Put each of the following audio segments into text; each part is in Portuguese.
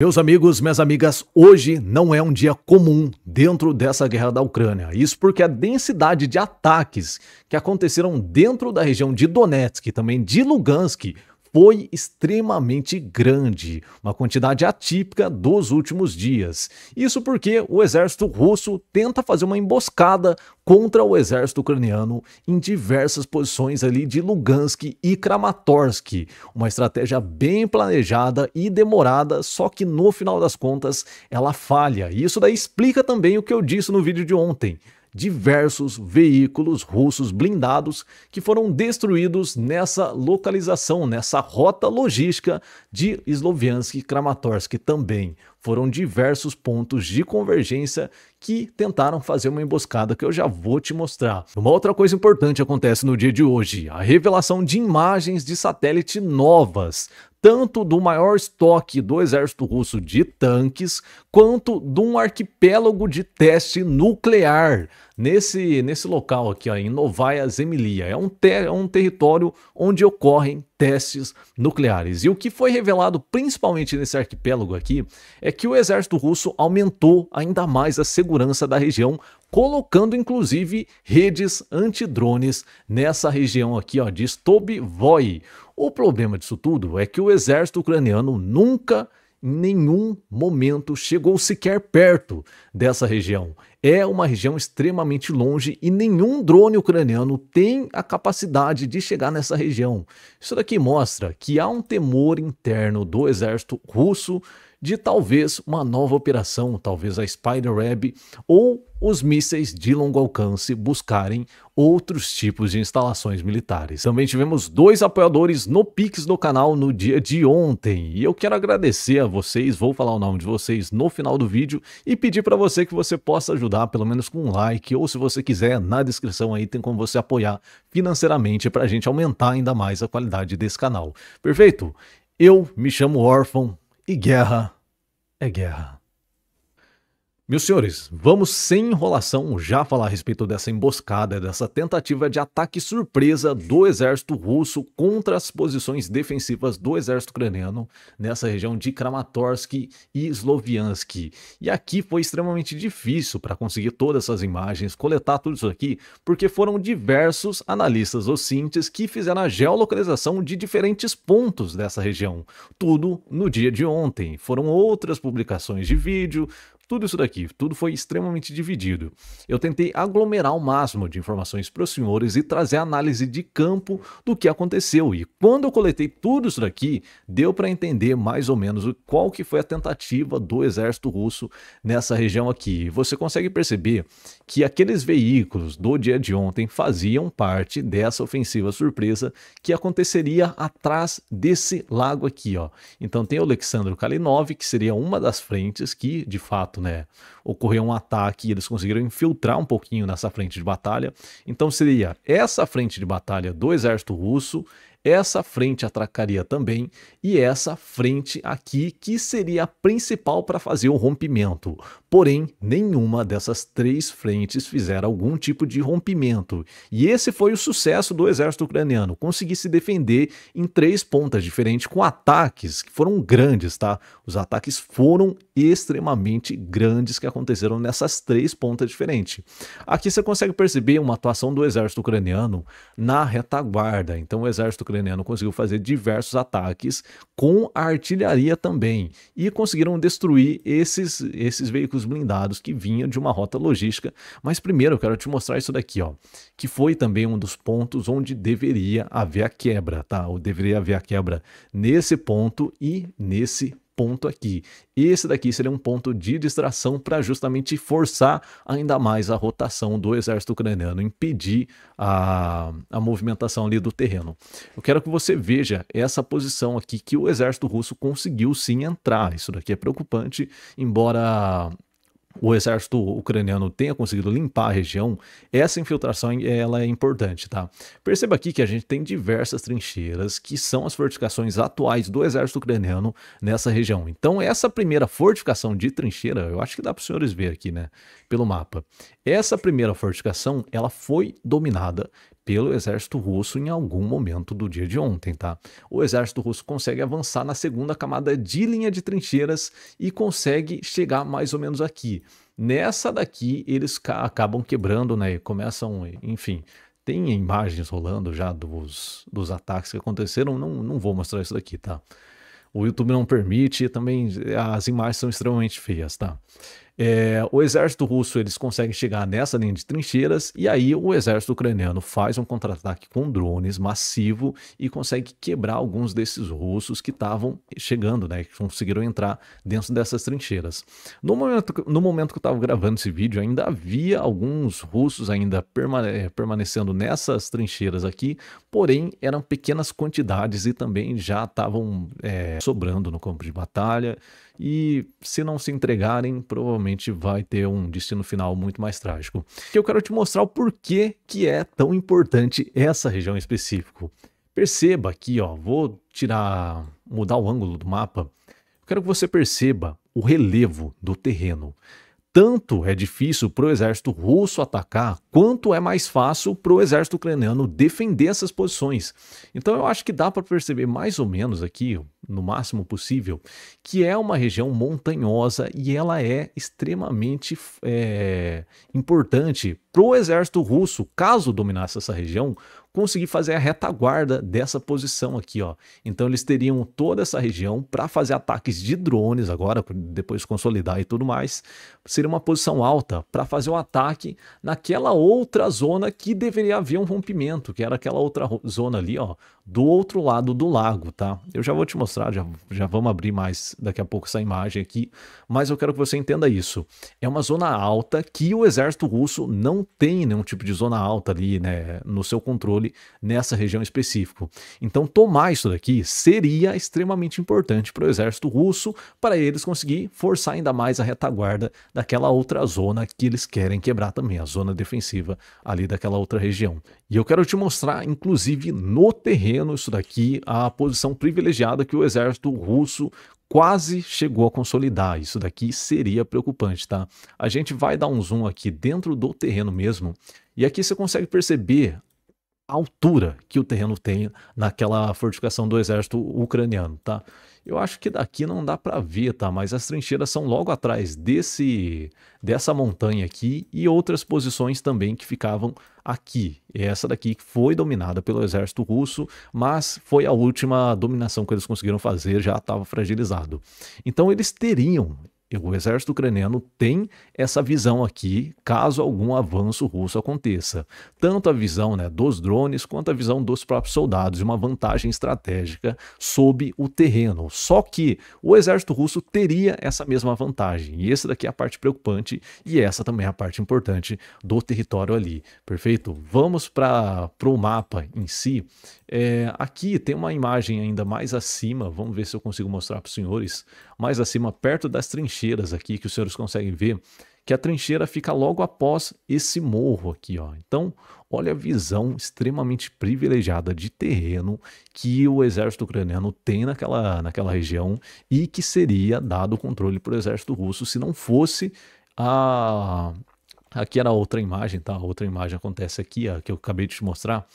Meus amigos, minhas amigas, hoje não é um dia comum dentro dessa guerra da Ucrânia. Isso porque a densidade de ataques que aconteceram dentro da região de Donetsk e também de Lugansk foi extremamente grande, uma quantidade atípica dos últimos dias. Isso porque o exército russo tenta fazer uma emboscada contra o exército ucraniano em diversas posições ali de Lugansk e Kramatorsk. Uma estratégia bem planejada e demorada, só que no final das contas ela falha. E isso daí explica também o que eu disse no vídeo de ontem. Diversos veículos russos blindados que foram destruídos nessa localização, nessa rota logística de Sloviansk e Kramatorsk também. Foram diversos pontos de convergência que tentaram fazer uma emboscada que eu já vou te mostrar. Uma outra coisa importante acontece no dia de hoje, a revelação de imagens de satélite novas, tanto do maior estoque do exército russo de tanques, quanto de um arquipélago de teste nuclear nesse local aqui, ó, em Novaya Zemlya. É um território onde ocorrem testes nucleares. E o que foi revelado principalmente nesse arquipélago aqui é que o exército russo aumentou ainda mais a segurança da região, colocando inclusive redes antidrones nessa região aqui, ó, de Stobvoy. O problema disso tudo é que o exército ucraniano nunca, em nenhum momento, chegou sequer perto dessa região. É uma região extremamente longe e nenhum drone ucraniano tem a capacidade de chegar nessa região. Isso daqui mostra que há um temor interno do exército russo de talvez uma nova operação, talvez a Spiderweb ou os mísseis de longo alcance buscarem outros tipos de instalações militares. Também tivemos 2 apoiadores no Pix do canal no dia de ontem e eu quero agradecer a vocês, vou falar o nome de vocês no final do vídeo e pedir para você que você possa ajudar pelo menos com um like, ou se você quiser, na descrição aí tem como você apoiar financeiramente para a gente aumentar ainda mais a qualidade desse canal. Perfeito? Eu me chamo Órfão e guerra é guerra. Meus senhores, vamos sem enrolação já falar a respeito dessa emboscada, dessa tentativa de ataque surpresa do exército russo contra as posições defensivas do exército ucraniano nessa região de Kramatorsk e Sloviansk. E aqui foi extremamente difícil para conseguir todas essas imagens, coletar tudo isso aqui, porque foram diversos analistas OSINTs que fizeram a geolocalização de diferentes pontos dessa região. Tudo no dia de ontem. Foram outras publicações de vídeo, tudo isso daqui, tudo foi extremamente dividido. Eu tentei aglomerar o máximo de informações para os senhores e trazer a análise de campo do que aconteceu. E quando eu coletei tudo isso daqui, deu para entender mais ou menos qual que foi a tentativa do exército russo nessa região aqui. Você consegue perceber que aqueles veículos do dia de ontem faziam parte dessa ofensiva surpresa que aconteceria atrás desse lago aqui, ó. Então tem o Alexandro Kalinov, que seria uma das frentes que, de fato, ocorreu um ataque e eles conseguiram infiltrar um pouquinho nessa frente de batalha. Então seria essa frente de batalha do exército russo, essa frente atacaria também e essa frente aqui que seria a principal para fazer o rompimento. Porém, nenhuma dessas 3 frentes fizeram algum tipo de rompimento. E esse foi o sucesso do exército ucraniano, conseguir se defender em 3 pontas diferentes com ataques que foram grandes, tá? Os ataques foram extremamente grandes que aconteceram nessas 3 pontas diferentes. Aqui você consegue perceber uma atuação do exército ucraniano na retaguarda. Então o exército ucraniano conseguiu fazer diversos ataques com a artilharia também e conseguiram destruir esses veículos blindados que vinham de uma rota logística. Mas primeiro eu quero te mostrar isso daqui, ó, que foi também um dos pontos onde deveria haver a quebra, tá? Ou deveria haver a quebra nesse ponto e nesse ponto aqui. Esse daqui seria um ponto de distração para justamente forçar ainda mais a rotação do exército ucraniano, impedir a movimentação ali do terreno. Eu quero que você veja essa posição aqui que o exército russo conseguiu sim entrar. Isso daqui é preocupante, embora o exército ucraniano tenha conseguido limpar a região, essa infiltração ela é importante, tá? Perceba aqui que a gente tem diversas trincheiras que são as fortificações atuais do exército ucraniano nessa região. Então essa primeira fortificação de trincheira, eu acho que dá para os senhores ver aqui, né, pelo mapa. Essa primeira fortificação, ela foi dominada pelo exército russo em algum momento do dia de ontem, tá? O exército russo consegue avançar na segunda camada de linha de trincheiras e consegue chegar mais ou menos aqui. Nessa daqui, eles acabam quebrando, né? E começam, enfim. Tem imagens rolando já dos ataques que aconteceram. Não vou mostrar isso daqui, tá? O YouTube não permite e também as imagens são extremamente feias, tá? O exército russo eles conseguem chegar nessa linha de trincheiras e aí o exército ucraniano faz um contra-ataque com drones massivo e consegue quebrar alguns desses russos que estavam chegando, né, que conseguiram entrar dentro dessas trincheiras. No momento que eu estava gravando esse vídeo, ainda havia alguns russos ainda permanecendo nessas trincheiras aqui, porém eram pequenas quantidades e também já estavam sobrando no campo de batalha. E se não se entregarem, provavelmente vai ter um destino final muito mais trágico. Eu quero te mostrar o porquê que é tão importante essa região em específico. Perceba aqui, ó, vou mudar o ângulo do mapa. Eu quero que você perceba o relevo do terreno. Tanto é difícil para o exército russo atacar, quanto é mais fácil para o exército ucraniano defender essas posições. Então eu acho que dá para perceber mais ou menos aqui, no máximo possível, que é uma região montanhosa e ela é extremamente importante para o exército russo, caso dominasse essa região, conseguir fazer a retaguarda dessa posição aqui, ó. Então eles teriam toda essa região para fazer ataques de drones agora, depois consolidar e tudo mais. Seria uma posição alta para fazer o ataque naquela outra zona que deveria haver um rompimento, que era aquela outra zona ali, ó, do outro lado do lago, tá? Eu já vou te mostrar, já vamos abrir mais daqui a pouco essa imagem aqui, mas eu quero que você entenda isso. É uma zona alta que o exército russo não tem nenhum tipo de zona alta ali, né, no seu controle nessa região específica. Então tomar isso daqui seria extremamente importante para o exército russo, para eles conseguir forçar ainda mais a retaguarda daquela outra zona que eles querem quebrar também, a zona defensiva ali daquela outra região. E eu quero te mostrar, inclusive no terreno, isso daqui, a posição privilegiada que o exército russo quase chegou a consolidar. Isso daqui seria preocupante, tá? A gente vai dar um zoom aqui dentro do terreno mesmo, e aqui você consegue perceber a altura que o terreno tem naquela fortificação do exército ucraniano, tá? Eu acho que daqui não dá para ver, tá? Mas as trincheiras são logo atrás dessa montanha aqui e outras posições também que ficavam aqui. E essa daqui foi dominada pelo exército russo, mas foi a última dominação que eles conseguiram fazer, já estava fragilizado. Então eles teriam... O exército ucraniano tem essa visão aqui, caso algum avanço russo aconteça. Tanto a visão, né, dos drones, quanto a visão dos próprios soldados, e uma vantagem estratégica sobre o terreno. Só que o exército russo teria essa mesma vantagem. E essa daqui é a parte preocupante, e essa também é a parte importante do território ali. Perfeito? Vamos para o mapa em si. Aqui tem uma imagem ainda mais acima, vamos ver se eu consigo mostrar para os senhores, mais acima, perto das trincheiras aqui, que os senhores conseguem ver, que a trincheira fica logo após esse morro aqui, ó. Então, olha a visão extremamente privilegiada de terreno que o exército ucraniano tem naquela região e que seria dado o controle para o exército russo se não fosse a... Aqui era a outra imagem, tá? A outra imagem acontece aqui, ó, que eu acabei de te mostrar.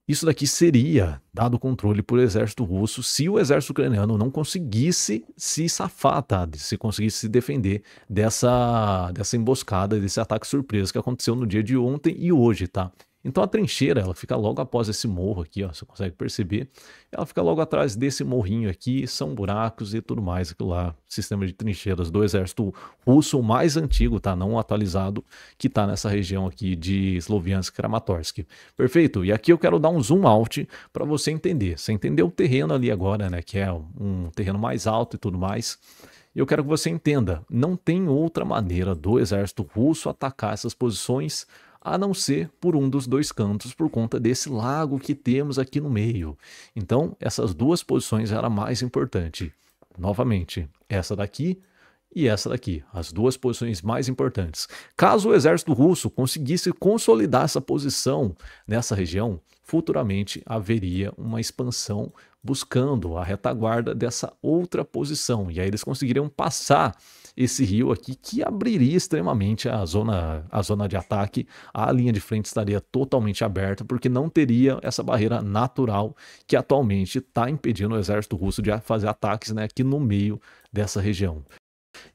Isso daqui seria dado controle por exército russo se o exército ucraniano não conseguisse se safar, tá? Se conseguisse se defender dessa emboscada, desse ataque surpresa que aconteceu no dia de ontem e hoje, tá? Então a trincheira, ela fica logo após esse morro aqui, ó, você consegue perceber. Ela fica logo atrás desse morrinho aqui, são buracos e tudo mais, aquilo lá, sistema de trincheiras do exército russo mais antigo, tá? Não atualizado, que tá nessa região aqui de Sloviansk, Kramatorsk. Perfeito? E aqui eu quero dar um zoom out para você entender. Você entendeu o terreno ali agora, né? Que é um terreno mais alto e tudo mais. Eu quero que você entenda, não tem outra maneira do exército russo atacar essas posições a não ser por um dos dois cantos, por conta desse lago que temos aqui no meio. Então, essas duas posições eram mais importantes. Novamente, essa daqui e essa daqui, as duas posições mais importantes. Caso o exército russo conseguisse consolidar essa posição nessa região, futuramente haveria uma expansão buscando a retaguarda dessa outra posição. E aí eles conseguiriam passar esse rio aqui que abriria extremamente a zona de ataque. A linha de frente estaria totalmente aberta, porque não teria essa barreira natural que atualmente está impedindo o exército russo de fazer ataques, né, aqui no meio dessa região.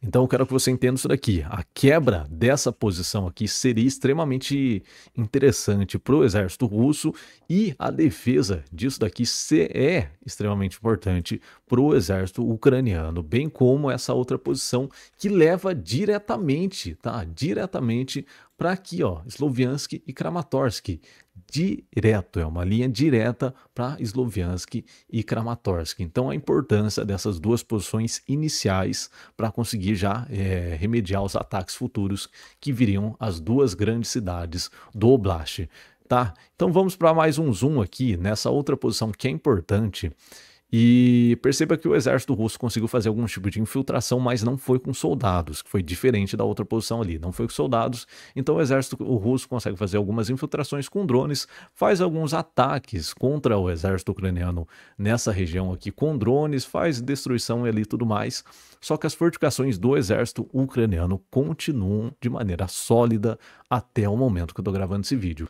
Então eu quero que você entenda isso daqui. A quebra dessa posição aqui seria extremamente interessante para o exército russo, e a defesa disso daqui é extremamente importante para o exército ucraniano, bem como essa outra posição que leva diretamente, tá? Diretamente para aqui, ó, Sloviansk e Kramatorsk. Direto, é uma linha direta para Sloviansk e Kramatorsk. Então a importância dessas duas posições iniciais para conseguir já remediar os ataques futuros que viriam às duas grandes cidades do Oblast. Tá? Então vamos para mais um zoom aqui nessa outra posição que é importante. E perceba que o exército russo conseguiu fazer algum tipo de infiltração, mas não foi com soldados, que foi diferente da outra posição ali, não foi com soldados. Então o exército russo consegue fazer algumas infiltrações com drones, faz alguns ataques contra o exército ucraniano nessa região aqui com drones, faz destruição ali e tudo mais. Só que as fortificações do exército ucraniano continuam de maneira sólida até o momento que eu estou gravando esse vídeo.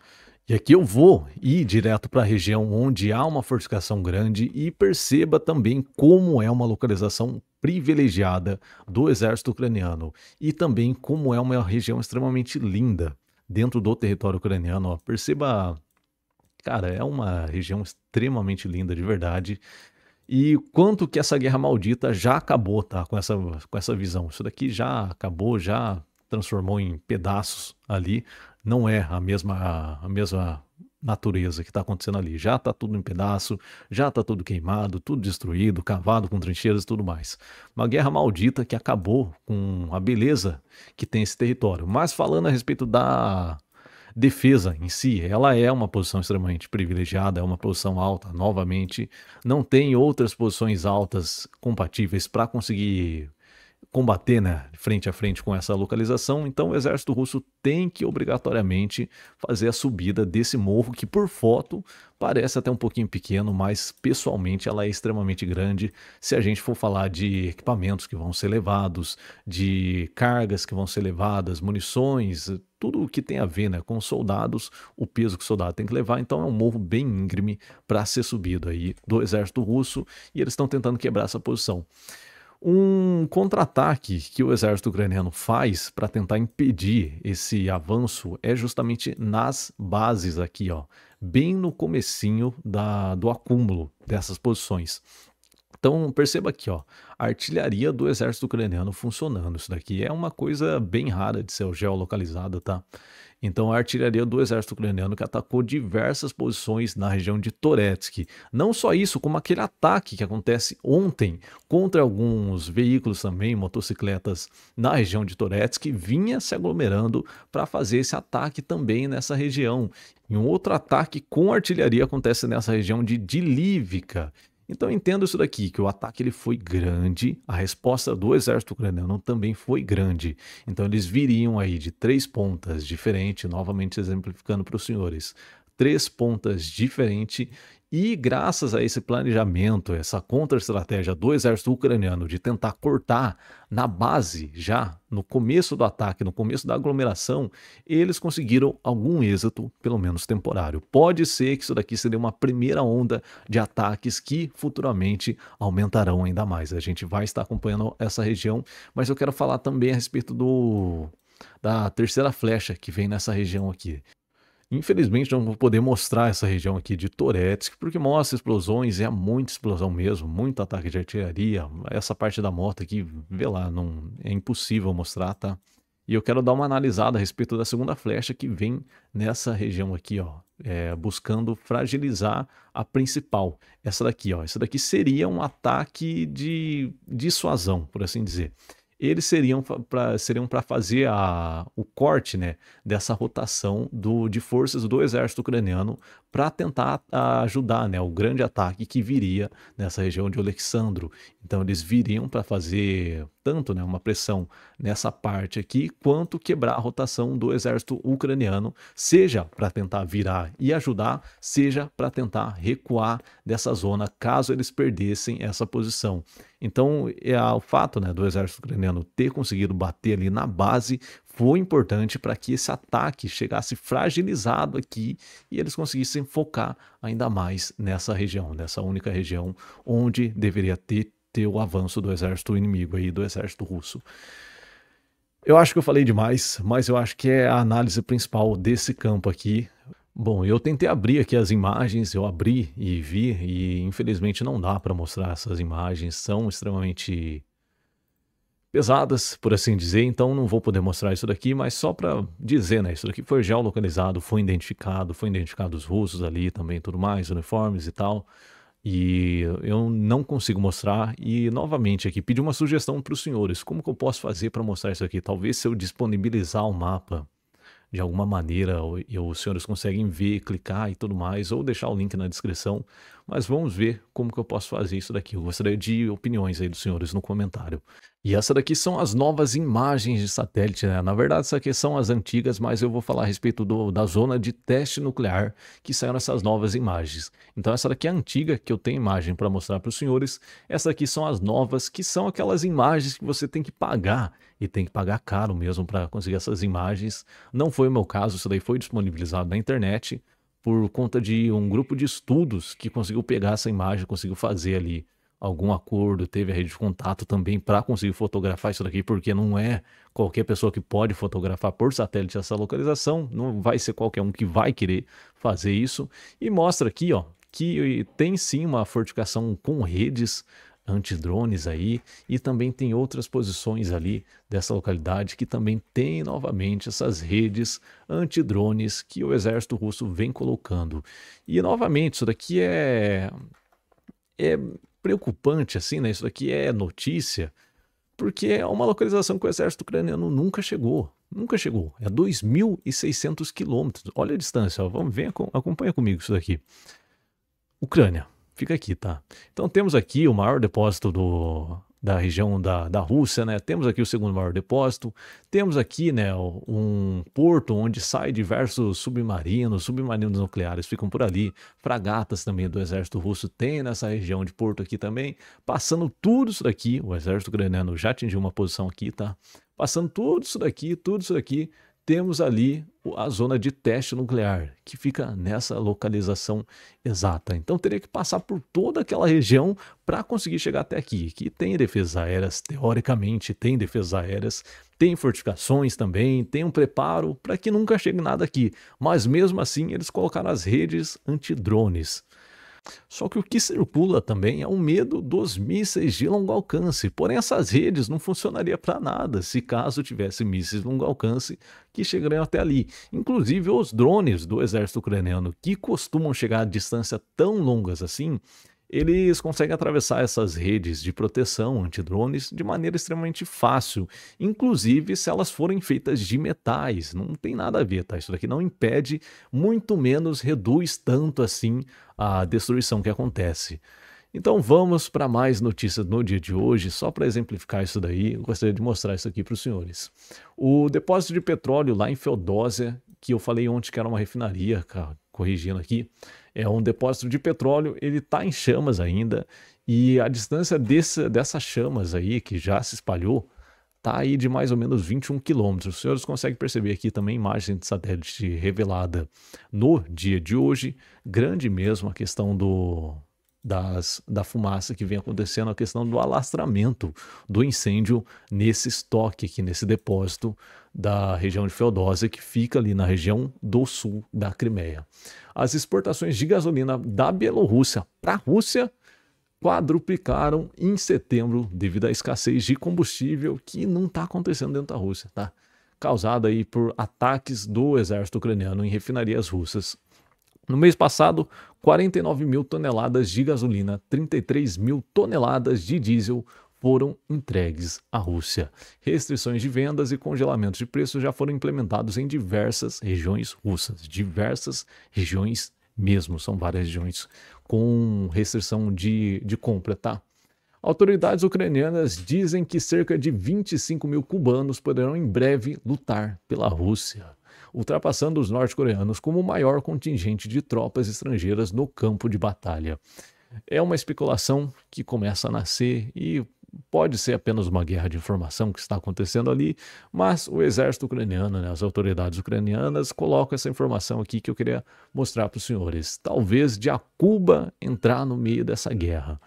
E aqui eu vou ir direto para a região onde há uma fortificação grande, e perceba também como é uma localização privilegiada do exército ucraniano, e também como é uma região extremamente linda dentro do território ucraniano. Ó, perceba, cara, é uma região extremamente linda de verdade. E quanto que essa guerra maldita já acabou, tá? Com essa visão. Isso daqui já acabou, já transformou em pedaços ali. Não é a mesma natureza que está acontecendo ali. Já está tudo em pedaço, já está tudo queimado, tudo destruído, cavado com trincheiras e tudo mais. Uma guerra maldita que acabou com a beleza que tem esse território. Mas falando a respeito da defesa em si, ela é uma posição extremamente privilegiada, é uma posição alta, novamente, não tem outras posições altas compatíveis para conseguir combater, né, frente a frente com essa localização. Então o exército russo tem que obrigatoriamente fazer a subida desse morro, que por foto parece até um pouquinho pequeno, mas pessoalmente ela é extremamente grande. Se a gente for falar de equipamentos que vão ser levados, de cargas que vão ser levadas, munições, tudo o que tem a ver, né, com soldados, o peso que o soldado tem que levar. Então é um morro bem íngreme para ser subido aí do exército russo, e eles estão tentando quebrar essa posição. Um contra-ataque que o exército ucraniano faz para tentar impedir esse avanço é justamente nas bases aqui, ó, bem no comecinho do acúmulo dessas posições. Então perceba aqui, ó, a artilharia do exército ucraniano funcionando. Isso daqui é uma coisa bem rara de ser geolocalizada, tá? Então a artilharia do exército ucraniano que atacou diversas posições na região de Toretsk. Não só isso, como aquele ataque que acontece ontem contra alguns veículos também, motocicletas na região de Toretsk, vinha se aglomerando para fazer esse ataque também nessa região. E um outro ataque com artilharia acontece nessa região de Dilivka. Então entendo isso daqui, que o ataque ele foi grande, a resposta do exército ucraniano também foi grande. Então eles viriam aí de 3 pontas diferentes, novamente exemplificando para os senhores, 3 pontas diferentes, e graças a esse planejamento, essa contra-estratégia do exército ucraniano de tentar cortar na base, já no começo do ataque, no começo da aglomeração, eles conseguiram algum êxito, pelo menos temporário. Pode ser que isso daqui seria uma primeira onda de ataques que futuramente aumentarão ainda mais. A gente vai estar acompanhando essa região, mas eu quero falar também a respeito da terceira flecha que vem nessa região aqui. Infelizmente não vou poder mostrar essa região aqui de Toretsk, porque mostra explosões, é muita explosão mesmo, muito ataque de artilharia. Essa parte da moto aqui, vê lá, não, é impossível mostrar, tá? E eu quero dar uma analisada a respeito da segunda flecha que vem nessa região aqui, ó, buscando fragilizar a principal. Essa daqui, ó, essa daqui seria um ataque de dissuasão, por assim dizer. Eles seriam para fazer o corte, né, dessa rotação de forças do exército ucraniano para tentar ajudar, né, o grande ataque que viria nessa região de Oleksandro. Então eles viriam para fazer tanto, né, uma pressão nessa parte aqui, quanto quebrar a rotação do exército ucraniano, seja para tentar virar e ajudar, seja para tentar recuar dessa zona, caso eles perdessem essa posição. Então, o fato, né, do exército ucraniano ter conseguido bater ali na base foi importante para que esse ataque chegasse fragilizado aqui e eles conseguissem focar ainda mais nessa região, nessa única região onde deveria ter o avanço do exército inimigo aí, do exército russo. Eu acho que eu falei demais, mas eu acho que é a análise principal desse campo aqui. Bom, eu tentei abrir aqui as imagens, eu abri e vi, e infelizmente não dá para mostrar essas imagens, são extremamente pesadas, por assim dizer, então não vou poder mostrar isso daqui, mas só para dizer, né, isso daqui foi geolocalizado, foi identificado os russos ali também, tudo mais, uniformes e tal, e eu não consigo mostrar, e novamente aqui, pedir uma sugestão para os senhores, como que eu posso fazer para mostrar isso aqui? Talvez se eu disponibilizar o mapa de alguma maneira, e os senhores conseguem ver, clicar e tudo mais, ou deixar o link na descrição, mas vamos ver como que eu posso fazer isso daqui. Eu gostaria de opiniões aí dos senhores no comentário. E essa daqui são as novas imagens de satélite, né? Na verdade, essas aqui são as antigas, mas eu vou falar a respeito da zona de teste nuclear que saíram essas novas imagens. Então essa daqui é a antiga, que eu tenho imagem para mostrar para os senhores. Essa aqui são as novas, que são aquelas imagens que você tem que pagar, e tem que pagar caro mesmo para conseguir essas imagens. Não foi o meu caso, isso daí foi disponibilizado na internet por conta de um grupo de estudos que conseguiu pegar essa imagem, conseguiu fazer ali algum acordo, teve a rede de contato também para conseguir fotografar isso daqui, porque não é qualquer pessoa que pode fotografar por satélite essa localização, não vai ser qualquer um que vai querer fazer isso. E mostra aqui, ó, que tem sim uma fortificação com redes antidrones aí, e também tem outras posições ali dessa localidade que também tem novamente essas redes antidrones que o exército russo vem colocando. E novamente, isso daqui é preocupante assim, né? Isso daqui é notícia, porque é uma localização que o exército ucraniano nunca chegou. Nunca chegou. É 2.600 quilômetros. Olha a distância, ó. Vamos ver, acompanha comigo isso daqui. Ucrânia. Fica aqui, tá? Então temos aqui o maior depósito da região da Rússia, né? Temos aqui o segundo maior depósito. Temos aqui, né, um porto onde sai diversos submarinos nucleares ficam por ali. Fragatas também do exército russo tem nessa região de porto aqui também. Passando tudo isso daqui, o exército ucraniano já atingiu uma posição aqui, tá? Passando tudo isso daqui, temos ali a zona de teste nuclear, que fica nessa localização exata. Então teria que passar por toda aquela região para conseguir chegar até aqui, que tem defesas aéreas, teoricamente tem defesas aéreas, tem fortificações também, tem um preparo para que nunca chegue nada aqui. Mas mesmo assim eles colocaram as redes antidrones. Só que o que circula também é o medo dos mísseis de longo alcance, porém essas redes não funcionariam para nada se caso tivesse mísseis de longo alcance que chegariam até ali. Inclusive os drones do exército ucraniano, que costumam chegar a distância tão longas assim, eles conseguem atravessar essas redes de proteção antidrones de maneira extremamente fácil, inclusive se elas forem feitas de metais. Não tem nada a ver, tá? Isso daqui não impede, muito menos reduz tanto assim a destruição que acontece. Então vamos para mais notícias no dia de hoje, só para exemplificar isso daí, eu gostaria de mostrar isso aqui para os senhores. O depósito de petróleo lá em Feodósia, que eu falei ontem que era uma refinaria, corrigindo aqui, é um depósito de petróleo, ele está em chamas ainda, e a distância dessas chamas aí, que já se espalhou, está aí de mais ou menos 21 quilômetros. Os senhores conseguem perceber aqui também imagem de satélite revelada no dia de hoje, grande mesmo a questão da fumaça que vem acontecendo, a questão do alastramento do incêndio nesse estoque aqui, nesse depósito da região de Feodósia, que fica ali na região do sul da Crimeia. As exportações de gasolina da Bielorrússia para a Rússia quadruplicaram em setembro devido à escassez de combustível que não está acontecendo dentro da Rússia, tá? Causada aí por ataques do exército ucraniano em refinarias russas. No mês passado, 49 mil toneladas de gasolina, 33 mil toneladas de diesel foram entregues à Rússia. Restrições de vendas e congelamentos de preços já foram implementados em diversas regiões russas. Diversas regiões mesmo, são várias regiões com restrição de compra, tá? Autoridades ucranianas dizem que cerca de 25 mil cubanos poderão em breve lutar pela Rússia, ultrapassando os norte-coreanos como o maior contingente de tropas estrangeiras no campo de batalha. É uma especulação que começa a nascer e pode ser apenas uma guerra de informação que está acontecendo ali, mas o exército ucraniano, né, as autoridades ucranianas colocam essa informação aqui que eu queria mostrar para os senhores. Talvez de a Cuba entrar no meio dessa guerra.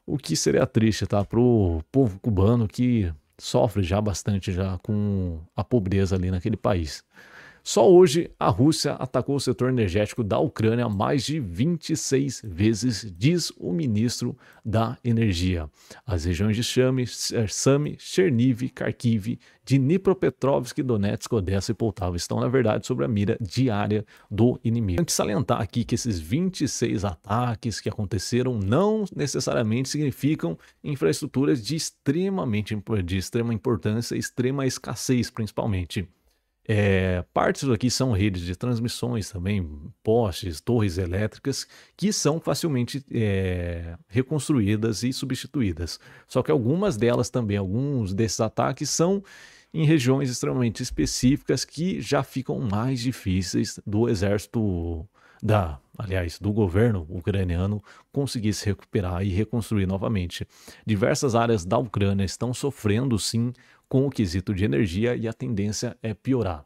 O que seria triste, tá? Para o povo cubano que sofre já bastante já com a pobreza ali naquele país. Só hoje, a Rússia atacou o setor energético da Ucrânia mais de 26 vezes, diz o ministro da Energia. As regiões de Sami, Cherniv, Kharkiv, Dnipropetrovsk, Donetsk, Odessa e Poltava estão, na verdade, sob a mira diária do inimigo. Tem que salientar aqui que esses 26 ataques que aconteceram não necessariamente significam infraestruturas de extrema importância, extrema escassez, principalmente. Partes aqui são redes de transmissões também, postes, torres elétricas, que são facilmente reconstruídas e substituídas. Só que algumas delas também, alguns desses ataques são em regiões extremamente específicas que já ficam mais difíceis do exército, do governo ucraniano conseguir se recuperar e reconstruir novamente. Diversas áreas da Ucrânia estão sofrendo sim com o quesito de energia e a tendência é piorar.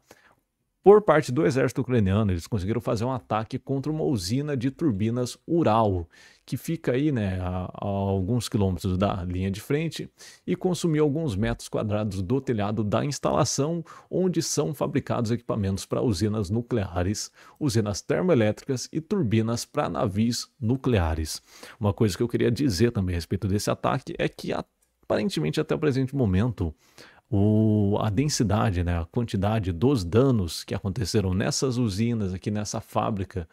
Por parte do exército ucraniano, eles conseguiram fazer um ataque contra uma usina de turbinas Ural, que fica aí, né, a alguns quilômetros da linha de frente e consumiu alguns metros quadrados do telhado da instalação onde são fabricados equipamentos para usinas nucleares, usinas termoelétricas e turbinas para navios nucleares. Uma coisa que eu queria dizer também a respeito desse ataque é que aparentemente até o presente momento a densidade, né, a quantidade dos danos que aconteceram nessas usinas aqui nessa fábrica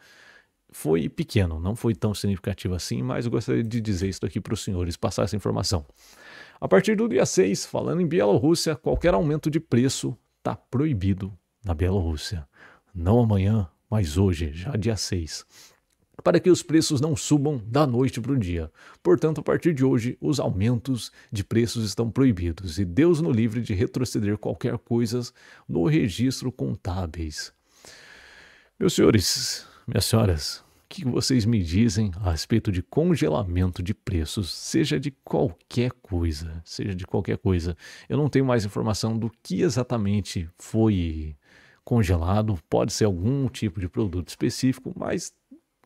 foi pequeno, não foi tão significativo assim, mas eu gostaria de dizer isso aqui para os senhores, passar essa informação. A partir do dia 6, falando em Bielorrússia, qualquer aumento de preço está proibido na Bielorrússia. Não amanhã, mas hoje, já dia 6. Para que os preços não subam da noite para o dia. Portanto, a partir de hoje, os aumentos de preços estão proibidos e Deus nos livre de retroceder qualquer coisa no registro contábeis. Meus senhores, minhas senhoras, o que vocês me dizem a respeito de congelamento de preços, seja de qualquer coisa, Eu não tenho mais informação do que exatamente foi congelado, pode ser algum tipo de produto específico, mas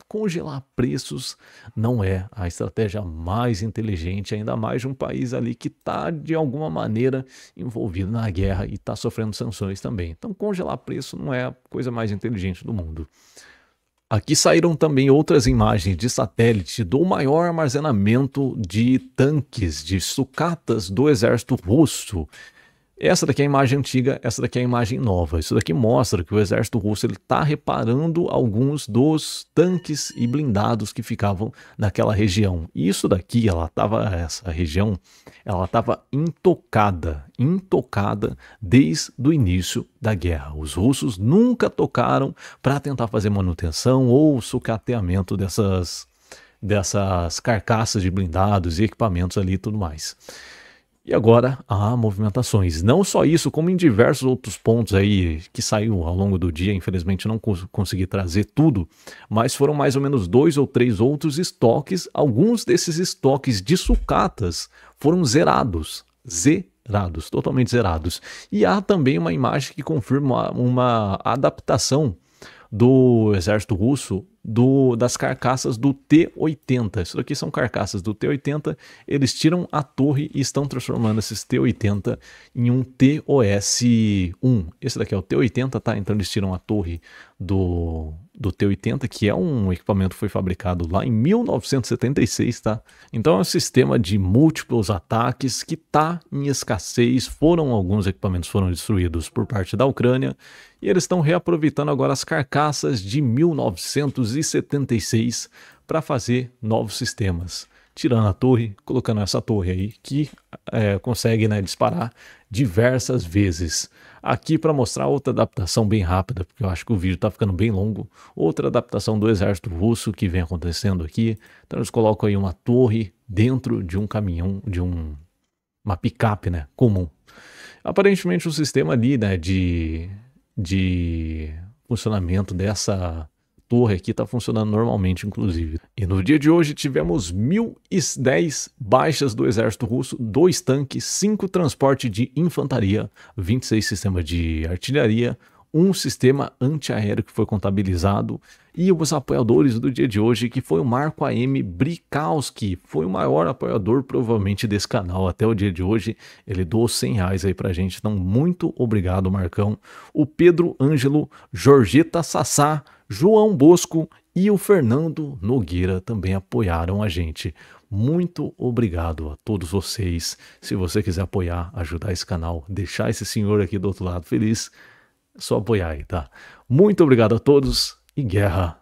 congelar preços não é a estratégia mais inteligente, ainda mais de um país ali que está de alguma maneira envolvido na guerra e está sofrendo sanções também. Então congelar preço não é a coisa mais inteligente do mundo. Aqui saíram também outras imagens de satélite do maior armazenamento de tanques, de sucatas do exército russo. Essa daqui é a imagem antiga, essa daqui é a imagem nova. Isso daqui mostra que o exército russo está reparando alguns dos tanques e blindados que ficavam naquela região. E isso daqui, essa região, ela estava intocada desde o início da guerra. Os russos nunca tocaram para tentar fazer manutenção ou sucateamento dessas carcaças de blindados e equipamentos ali e tudo mais. E agora há movimentações. Não só isso, como em diversos outros pontos aí que saiu ao longo do dia. Infelizmente não consegui trazer tudo, mas foram mais ou menos 2 ou 3 outros estoques. Alguns desses estoques de sucatas foram zerados, totalmente zerados. E há também uma imagem que confirma uma adaptação do exército russo das carcaças do T-80. Isso daqui são carcaças do T-80. Eles tiram a torre e estão transformando esses T-80 em um TOS-1. Esse daqui é o T-80, tá? Então eles tiram a torre do T-80, que é um equipamento que foi fabricado lá em 1976, tá? Então é um sistema de múltiplos ataques que tá em escassez. Alguns equipamentos foram destruídos por parte da Ucrânia e eles estão reaproveitando agora as carcaças de 1976 para fazer novos sistemas. tirando a torre, colocando essa torre aí, que consegue, né, disparar diversas vezes. Aqui para mostrar outra adaptação bem rápida, porque eu acho que o vídeo está ficando bem longo, outra adaptação do exército russo que vem acontecendo aqui. Então eles colocam aí uma torre dentro de um caminhão, uma picape, né, comum. Aparentemente o sistema ali, né, de funcionamento dessa torre aqui está funcionando normalmente, inclusive. E no dia de hoje tivemos 1.010 baixas do exército russo, 2 tanques, 5 transportes de infantaria, 26 sistemas de artilharia, um sistema antiaéreo que foi contabilizado, e os apoiadores do dia de hoje, que foi o Marco AM Brikowski, foi o maior apoiador provavelmente desse canal até o dia de hoje. Ele doou R$100 aí pra gente, então muito obrigado, Marcão. O Pedro Ângelo, Jorgeta Sassá, João Bosco e o Fernando Nogueira também apoiaram a gente. Muito obrigado a todos vocês. Se você quiser apoiar, ajudar esse canal, deixar esse senhor aqui do outro lado feliz, é só apoiar aí, tá? Muito obrigado a todos e guerra